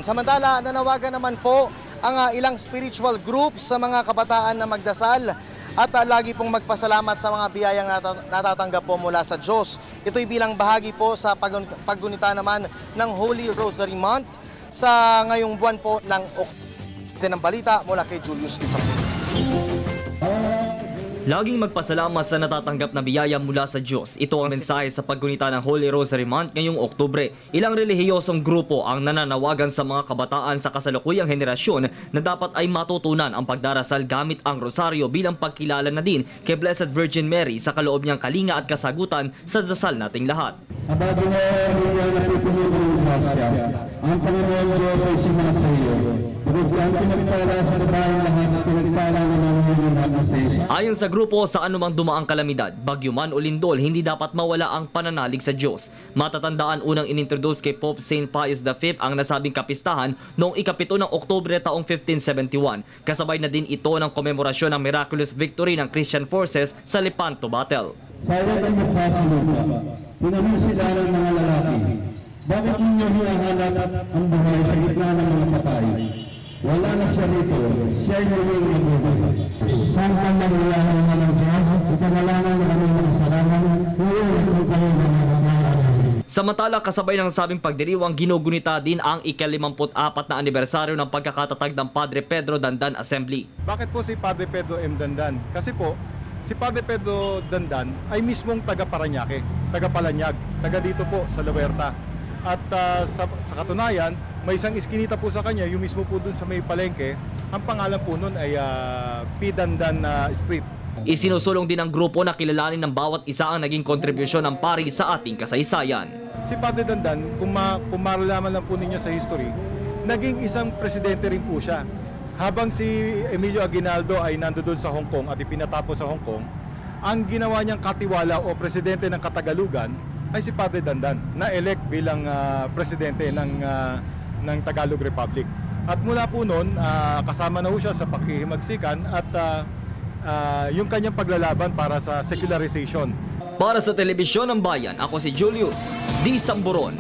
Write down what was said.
Samantala, nanawagan naman po ang ilang spiritual groups sa mga kabataan na magdasal at lagi pong magpasalamat sa mga biyayang natatanggap po mula sa Diyos. Ito'y bilang bahagi po sa paggunita naman ng Holy Rosary Month sa ngayong buwan po ng Oktubre. Ng balita mula kay Julius Lisabon. Laging magpasalamat sa natatanggap na biyaya mula sa Diyos. Ito ang mensahe sa paggunita ng Holy Rosary Month ngayong Oktubre. Ilang relihiyosong grupo ang nananawagan sa mga kabataan sa kasalukuyang henerasyon na dapat ay matutunan ang pagdarasal gamit ang rosaryo bilang pagkilala na din kay Blessed Virgin Mary sa kaloob niyang kalinga at kasagutan sa dasal nating lahat. Abado mo, Maria, na pipinigil ng grasya, ang Panginoon Diyos ay simula sa iyo. Ang pinagpala sa babaeng lahat at pinagpala na namin lahat sa iyo. Ayon sa grupo, sa anumang dumaang kalamidad, bagyo man o lindol, hindi dapat mawala ang pananalig sa Diyos. Matatandaan unang inintroduce kay Pope St. Pius V ang nasabing kapistahan noong ika-7 ng Oktubre taong 1571. Kasabay na din ito ng komemorasyon ng miraculous victory ng Christian forces sa Lepanto Battle. Sa iwan ang mukha sa lupa, pinanong sila ng mga lalaki. Bakit ninyo hinahanap ang buhay sa gitna ng mga patay? Wala na siya rito, siya ay huling nabubuhay. Santa Maria, Ina ng Diyos, ipanalangin ng aming mga kasalanan, ngayon at kung kayo na Samantala, kasabay ng sabing pagdiriwang, ginugunita din ang ika-54 na anibersaryo ng pagkakatatag ng Padre Pedro Dandan Assembly. Bakit po si Padre Pedro M. Dandan? Kasi po, si Padre Pedro Dandan ay mismong taga-Parañaque, taga-Palanyag, taga dito po sa La Huerta. At sa katunayan, may isang iskinita po sa kanya, yung mismo po dun sa may palengke, ang pangalan po nun ay P. Dandan Street. Isinusulong din ng grupo na kilalanin ng bawat isa ang naging kontribusyon ng pari sa ating kasaysayan. Si Padre Dandan, kung maralaman lang po ninyo sa history, naging isang presidente rin po siya. Habang si Emilio Aguinaldo ay nandoon sa Hong Kong at ipinatapos sa Hong Kong, ang ginawa niyang katiwala o presidente ng Katagalugan ay si Padre Dandan, na-elect bilang presidente ng Tagalog Republic. At mula po noon, kasama na po siya sa pakikimagsikan at yung kanyang paglalaban para sa secularization. Para sa Telebisyon ng Bayan, ako si Julius D. Samburon.